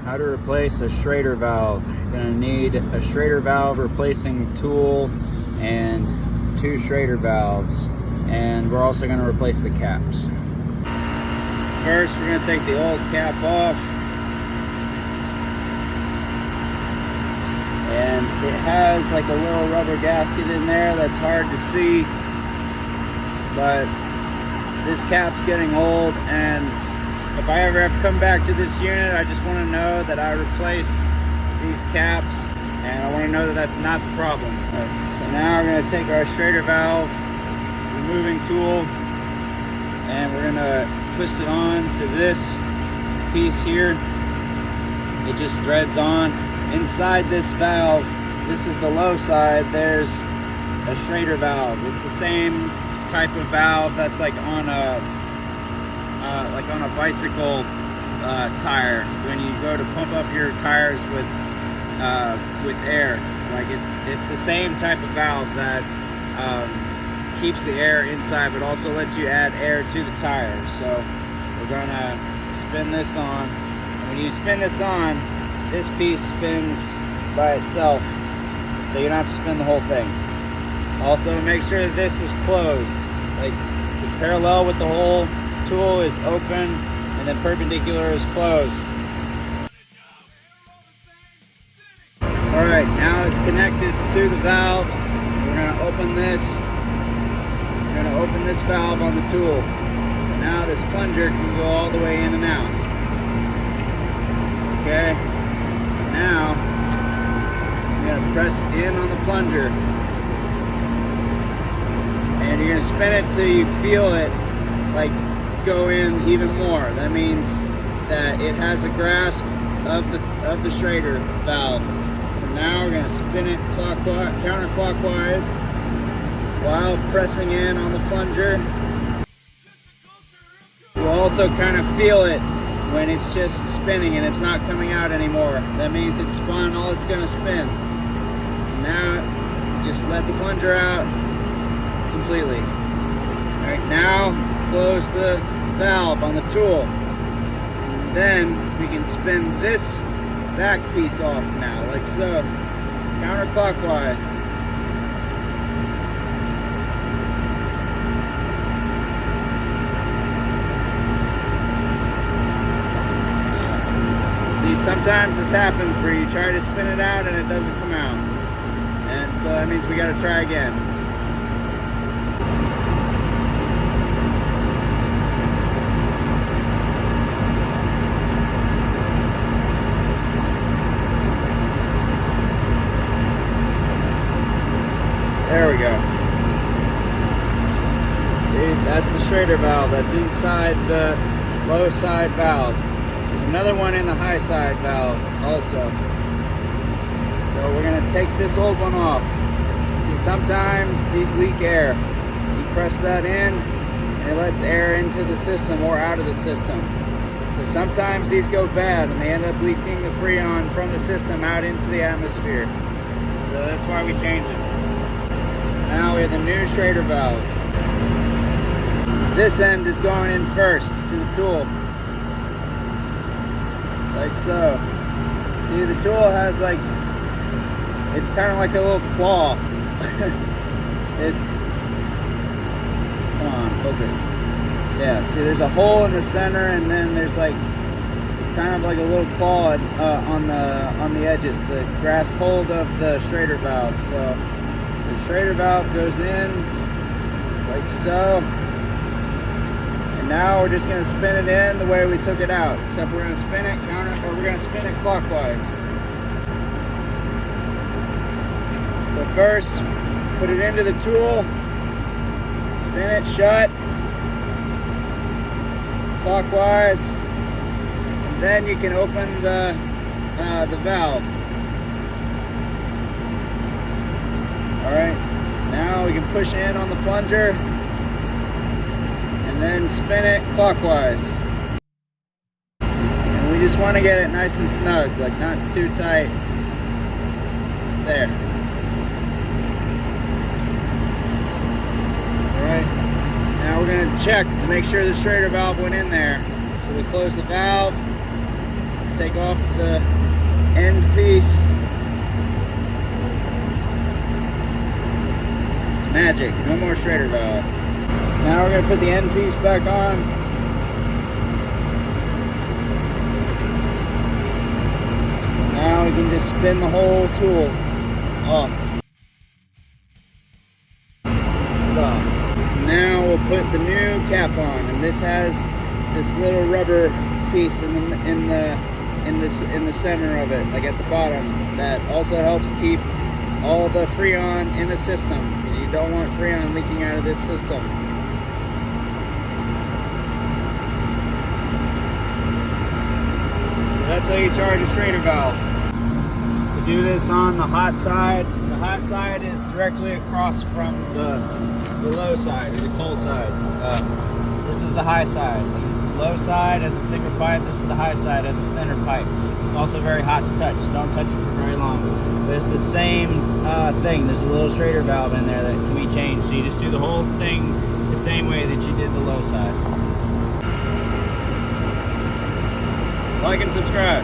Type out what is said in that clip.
How to replace a Schrader valve. You're gonna need a Schrader valve replacing tool and 2 Schrader valves. And we're also gonna replace the caps. First, we're gonna take the old cap off. And it has like a little rubber gasket in there that's hard to see. But this cap's getting old, and if I ever have to come back to this unit, I just want to know that I replaced these caps, and I want to know that that's not the problem. So now we're going to take our Schrader valve removing tool, and we're going to twist it on to this piece here. It just threads on. Inside this valve, this is the low side, there's a Schrader valve. It's the same type of valve that's like on a bicycle tire, when you go to pump up your tires with air. Like it's the same type of valve that keeps the air inside, but also lets you add air to the tires. So we're gonna spin this on. When you spin this on, this piece spins by itself, so you don't have to spin the whole thing. Also, make sure that this is closed. Like the parallel with the whole tool is open, and then perpendicular is closed. Alright, now it's connected to the valve. We're going to open this. We're going to open this valve on the tool. So now this plunger can go all the way in and out. Okay, so now you're going to press in on the plunger. And you're going to spin it till you feel it like go in even more. That means that it has a grasp of the Schrader valve. So now we're going to spin it counterclockwise while pressing in on the plunger. You'll also kind of feel it when it's just spinning and it's not coming out anymore. That means it's spun all it's going to spin. Now just let the plunger out completely. All right, now close the valve on the tool. And then we can spin this back piece off now, like so, counterclockwise. See, sometimes this happens where you try to spin it out and it doesn't come out. And so that means we got to try again. There we go. See, that's the Schrader valve. That's inside the low side valve. There's another one in the high side valve also. So we're going to take this old one off. See, sometimes these leak air. So you press that in and it lets air into the system or out of the system. So sometimes these go bad and they end up leaking the Freon from the system out into the atmosphere. So that's why we change it. Now we have the new Schrader valve. This end is going in first to the tool. Like so. See, the tool has like, it's kind of like a little claw. It's, come on, focus. Yeah, see there's a hole in the center, and then there's like, it's kind of like a little claw on the edges to grasp hold of the Schrader valve. So the Schrader valve goes in like so, and now we're just going to spin it in the way we took it out, except we're going to spin it we're going to spin it clockwise. So first, put it into the tool, spin it shut clockwise, and then you can open the valve. Alright, now we can push in on the plunger and then spin it clockwise. And we just want to get it nice and snug, like not too tight. There. Alright, now we're going to check to make sure the Schrader valve went in there. So we close the valve, take off the end piece. It's magic. No more Schrader valve. Now we're going to put the end piece back on. Now we can just spin the whole tool off. Now we'll put the new cap on, and this has this little rubber piece in the center of it, like at the bottom, that also helps keep all the Freon in the system. You don't want Freon leaking out of this system. That's how you charge a Schrader valve. To do this on the hot side is directly across from the low side, or the cold side. This is the high side. This is the low side as a thicker pipe. This is the high side as a thinner pipe. It's also very hot to touch, so don't touch it for very long. There's the same thing. There's a little Schrader valve in there that can be changed. So you just do the whole thing the same way that you did the low side. Like and subscribe.